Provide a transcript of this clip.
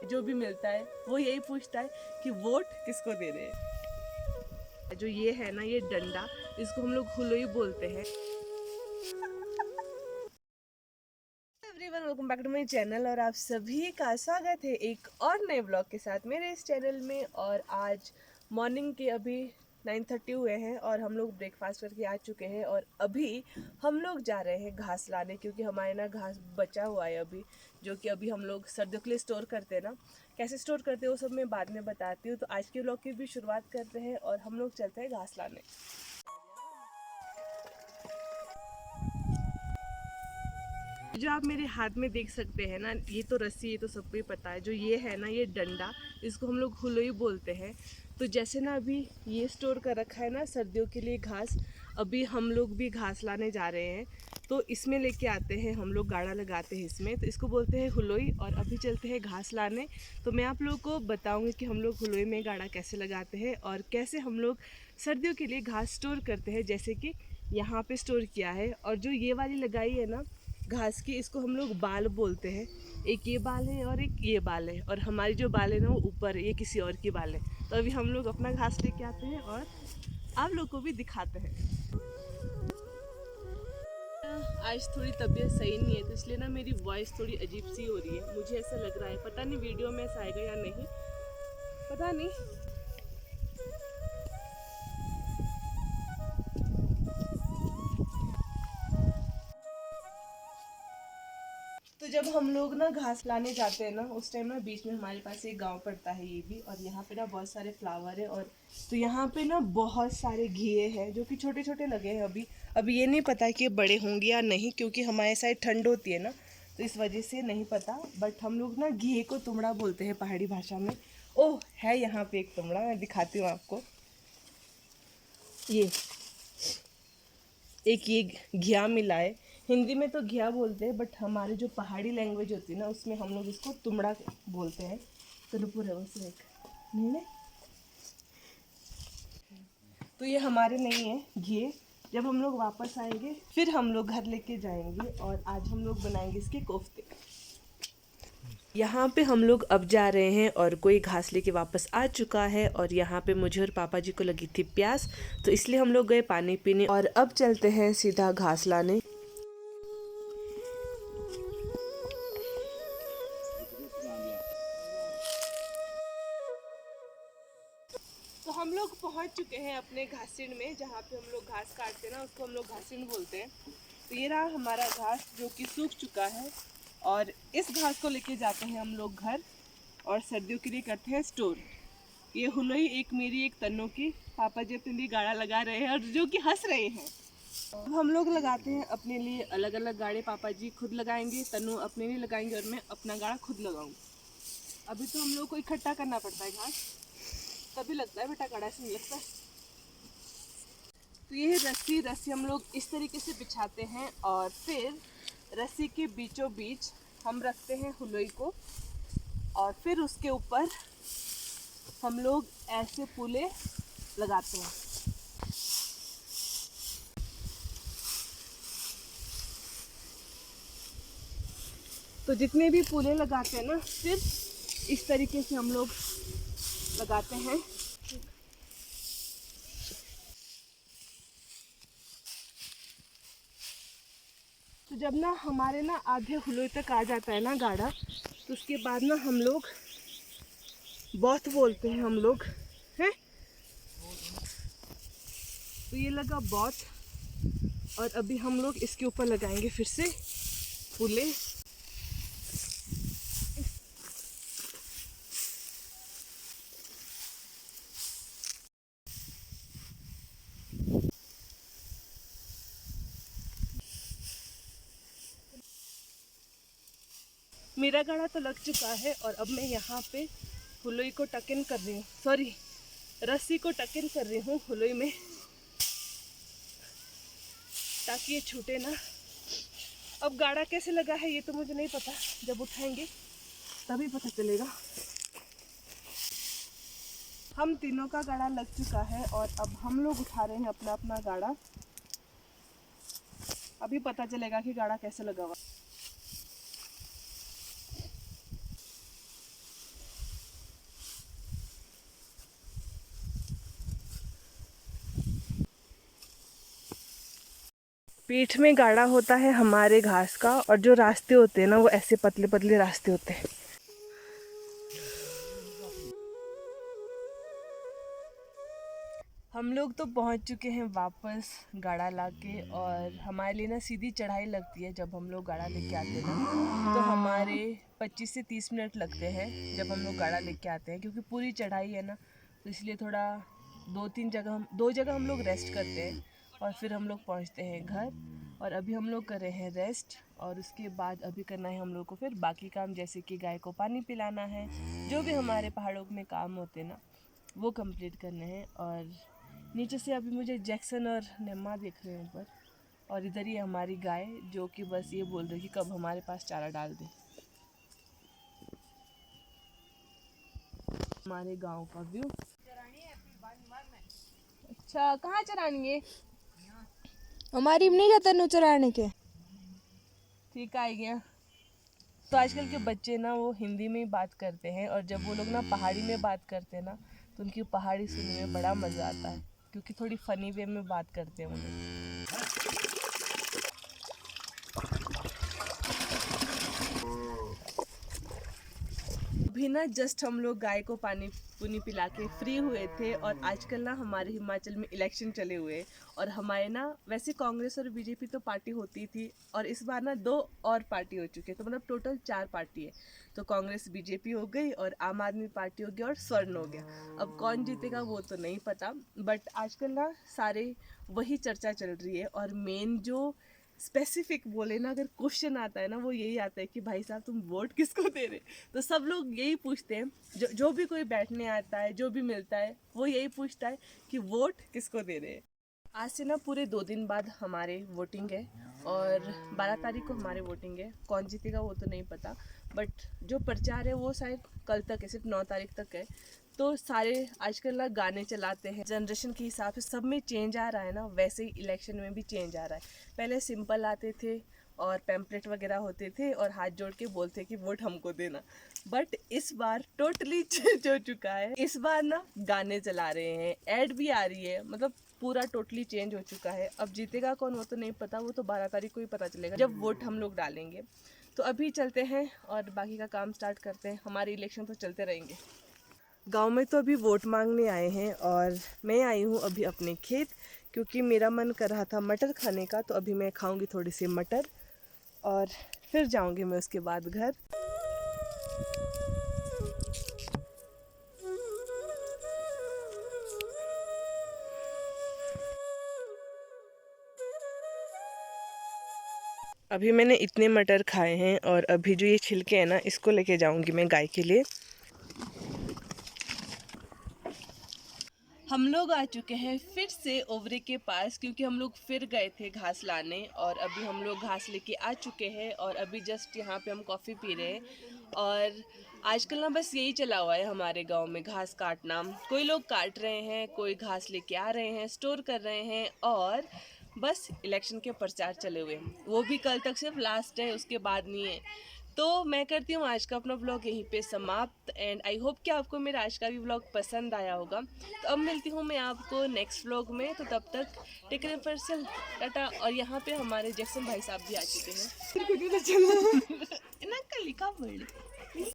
जो भी मिलता है वो यही पूछता है कि वोट किसको दे रहे हैं। जो ये है ना, ये डंडा, इसको हम लोग हुलोई बोलते हैं। Everyone, welcome back to my channel और आप सभी का स्वागत है एक और नए ब्लॉग के साथ मेरे इस चैनल में। और आज मॉर्निंग के अभी 9:30 हुए हैं और हम लोग ब्रेकफास्ट करके आ चुके हैं। और अभी हम लोग जा रहे हैं घास लाने, क्योंकि हमारे ना घास बचा हुआ है अभी, जो कि अभी हम लोग सर्दियों के लिए स्टोर करते हैं ना। कैसे स्टोर करते हैं वो सब मैं बाद में बताती हूँ। तो आज के ब्लॉग की भी शुरुआत करते हैं और हम लोग चलते हैं घास लाने। जो आप मेरे हाथ में देख सकते हैं ना, ये तो रस्सी, ये तो सबको ही पता है। जो ये है ना, ये डंडा, इसको हम लोग हुलोई बोलते हैं। तो जैसे ना अभी ये स्टोर कर रखा है ना सर्दियों के लिए घास, अभी हम लोग भी घास लाने जा रहे हैं। तो इसमें लेके आते हैं हम लोग, गाड़ा लगाते हैं इसमें, तो इसको बोलते हैं हुलोई। और अभी चलते हैं घास लाने। तो मैं आप लोगों को बताऊंगी कि हम लोग हुलोई में गाड़ा कैसे लगाते हैं और कैसे हम लोग सर्दियों के लिए घास स्टोर करते हैं, जैसे कि यहाँ पे स्टोर किया है। और जो ये वाली लगाई है ना घास की, इसको हम लोग बाल बोलते हैं। एक ये बाल है और एक ये बाल है, और हमारी जो बाल है ना वो ऊपर है, ये किसी और की बाल है। तो अभी हम लोग अपना घास लेके आते हैं और आप लोग को भी दिखाते हैं। आज थोड़ी तबीयत सही नहीं है, तो इसलिए ना मेरी वॉइस थोड़ी अजीब सी हो रही है। मुझे ऐसा लग रहा है, पता नहीं वीडियो में ऐसा आएगा या नहीं, पता नहीं। तो जब हम लोग ना घास लाने जाते हैं ना, उस टाइम ना बीच में हमारे पास एक गांव पड़ता है ये भी, और यहाँ पे ना बहुत सारे फ्लावर है। और तो यहाँ पे ना बहुत सारे घिए हैं जो कि छोटे छोटे लगे हैं अभी। अभी ये नहीं पता कि ये बड़े होंगे या नहीं, क्योंकि हमारे साइड ठंड होती है ना, तो इस वजह से नहीं पता। बट हम लोग ना घिए को तुमड़ा बोलते हैं पहाड़ी भाषा में। ओह, है यहाँ पे एक तुमड़ा, मैं दिखाती हूँ आपको। ये एक ये घिया मिला है। हिंदी में तो घिया बोलते हैं, बट हमारे जो पहाड़ी लैंग्वेज होती है ना, उसमें हम लोग इसको तुमड़ा बोलते हैं। तो पूरा वैसे एक नहीं है। तो ये हमारे नहीं है घिए। जब हम लोग वापस आएंगे फिर हम लोग घर लेके जाएंगे, और आज हम लोग बनाएंगे इसके कोफ्ते। यहाँ पे हम लोग अब जा रहे हैं और कोई घास लेके वापस आ चुका है, और यहाँ पे मुझे और पापा जी को लगी थी प्यास, तो इसलिए हम लोग गए पानी पीने। और अब चलते हैं सीधा घास लाने। तो हम लोग पहुंच चुके हैं अपने घासीन में, जहाँ पे हम लोग घास काटते हैं ना, उसको हम लोग घासीन बोलते हैं। तो ये रहा हमारा घास जो कि सूख चुका है, और इस घास को लेके जाते हैं हम लोग घर, और सर्दियों के लिए करते हैं स्टोर। ये हुलोई एक मेरी एक तन्नों की, पापा जी अपने लिए गाड़ा लगा रहे हैं और जो कि हंस रहे हैं। अब हम लोग लगाते हैं अपने लिए अलग अलग गाड़े। पापा जी खुद लगाएंगे, तन्नू अपने लिए लगाएंगे, और मैं अपना गाड़ा खुद लगाऊंगी। अभी तो हम लोग को इकट्ठा करना पड़ता है घास, तभी लगता है बेटा, गाड़ा से नहीं लगता। तो ये रस्सी रस्सी हम लोग इस तरीके से बिछाते हैं, और फिर रस्सी के बीचों बीच हम रखते हैं हुलोई को, और फिर उसके ऊपर हम लोग ऐसे पुले लगाते हैं। तो जितने भी पुले लगाते हैं ना, फिर इस तरीके से हम लोग लगाते हैं। तो जब ना हमारे ना आधे हुलोई तक आ जाता है ना गाड़ा, तो उसके बाद ना हम लोग बहुत बोलते हैं हम लोग हैं। तो ये लगा बहुत, और अभी हम लोग इसके ऊपर लगाएंगे फिर से पुले। मेरा गाड़ा तो लग चुका है, और अब मैं यहाँ पे हुलोई को टकिन कर रही हूँ, सॉरी रस्सी को टकिन कर रही हूँ हुलोई में, ताकि ये छूटे ना। अब गाड़ा कैसे लगा है ये तो मुझे नहीं पता, जब उठाएंगे तभी पता चलेगा। हम तीनों का गाड़ा लग चुका है, और अब हम लोग उठा रहे हैं अपना अपना गाड़ा। अभी पता चलेगा कि गाड़ा कैसे लगा हुआ। पीठ में गाढ़ा होता है हमारे घास का, और जो रास्ते होते हैं ना वो ऐसे पतले पतले रास्ते होते हैं। हम लोग तो पहुंच चुके हैं वापस गाड़ा लाके, और हमारे लिए ना सीधी चढ़ाई लगती है जब हम लोग गाड़ा लेके आते हैं ना, तो हमारे 25 से 30 मिनट लगते हैं जब हम लोग गाड़ा लेके आते हैं, क्योंकि पूरी चढ़ाई है ना, तो इसलिए थोड़ा दो जगह हम लोग रेस्ट करते हैं और फिर हम लोग पहुंचते हैं घर। और अभी हम लोग कर रहे हैं रेस्ट, और उसके बाद अभी करना है हम लोग को फिर बाकी काम, जैसे कि गाय को पानी पिलाना है, जो भी हमारे पहाड़ों में काम होते हैं ना वो कंप्लीट करने हैं। और नीचे से अभी मुझे जैक्सन और नेम्मा दिख रहे हैं ऊपर, और इधर ही हमारी गाय जो कि बस ये बोल रही है कि कब हमारे पास चारा डाल दे। हमारे गांव का व्यू। अच्छा, कहाँ चरानी है? हमारी भी नहीं जाता नु चराने के। ठीक आ गया। तो आजकल के बच्चे ना वो हिंदी में ही बात करते हैं, और जब वो लोग ना पहाड़ी में बात करते हैं ना तो उनकी पहाड़ी सुनने में बड़ा मज़ा आता है, क्योंकि थोड़ी फ़नी वे में बात करते हैं वो लोग। अभी ना जस्ट हम लोग गाय को पानी पुनी पिला के फ्री हुए थे, और आजकल ना हमारे हिमाचल में इलेक्शन चले हुए हैं, और हमारे ना वैसे कांग्रेस और बीजेपी तो पार्टी होती थी, और इस बार ना 2 और पार्टी हो चुकी है, तो मतलब टोटल 4 पार्टी है। तो कांग्रेस बीजेपी हो गई, और आम आदमी पार्टी हो गया, और स्वर्ण हो गया। अब कौन जीतेगा वो तो नहीं पता, बट आजकल ना सारे वही चर्चा चल रही है। और मेन जो स्पेसिफिक बोले ना, अगर क्वेश्चन आता है ना वो यही आता है कि भाई साहब तुम वोट किसको दे रहे। तो सब लोग यही पूछते हैं, जो भी कोई बैठने आता है, जो भी मिलता है, वो यही पूछता है कि वोट किसको दे रहे हैं। आज से ना पूरे 2 दिन बाद हमारे वोटिंग है, और 12 तारीख को हमारे वोटिंग है। कौन जीतेगा वो तो नहीं पता, बट जो प्रचार है वो शायद कल तक है, सिर्फ 9 तारीख तक है। तो सारे आजकल ना गाने चलाते हैं, जनरेशन के हिसाब से सब में चेंज आ रहा है ना, वैसे ही इलेक्शन में भी चेंज आ रहा है। पहले सिंपल आते थे और पैम्पलेट वगैरह होते थे और हाथ जोड़ के बोलते कि वोट हमको देना, बट इस बार टोटली चेंज हो चुका है। इस बार ना गाने चला रहे हैं, ऐड भी आ रही है, मतलब पूरा टोटली चेंज हो चुका है। अब जीतेगा कौन वो तो नहीं पता, वो तो 12 तारीख को ही पता चलेगा जब वोट हम लोग डालेंगे। तो अभी चलते हैं और बाकी का काम स्टार्ट करते हैं, हमारे इलेक्शन तो चलते रहेंगे। गांव में तो अभी वोट मांगने आए हैं, और मैं आई हूँ अभी अपने खेत, क्योंकि मेरा मन कर रहा था मटर खाने का, तो अभी मैं खाऊंगी थोड़ी सी मटर, और फिर जाऊंगी मैं उसके बाद घर। अभी मैंने इतने मटर खाए हैं, और अभी जो ये छिलके हैं ना इसको लेके जाऊंगी मैं गाय के लिए। हम लोग आ चुके हैं फिर से ओवरे के पास, क्योंकि हम लोग फिर गए थे घास लाने, और अभी हम लोग घास लेके आ चुके हैं, और अभी जस्ट यहाँ पे हम कॉफ़ी पी रहे हैं। और आजकल ना बस यही चला हुआ है हमारे गांव में, घास काटना। कोई लोग काट रहे हैं, कोई घास लेके आ रहे हैं, स्टोर कर रहे हैं, और बस इलेक्शन के प्रचार चले हुए हैं, वो भी कल तक सिर्फ लास्ट है, उसके बाद नहीं है। तो मैं करती हूँ आज का अपना व्लॉग यहीं पे समाप्त, एंड आई होप कि आपको मेरा आज का भी व्लॉग पसंद आया होगा। तो अब मिलती हूँ मैं आपको नेक्स्ट व्लॉग में, तो तब तक टेक केयर पर्सन, टाटा। और यहाँ पे हमारे जैक्सन भाई साहब भी आ चुके हैं। इनका लिखा वर्ड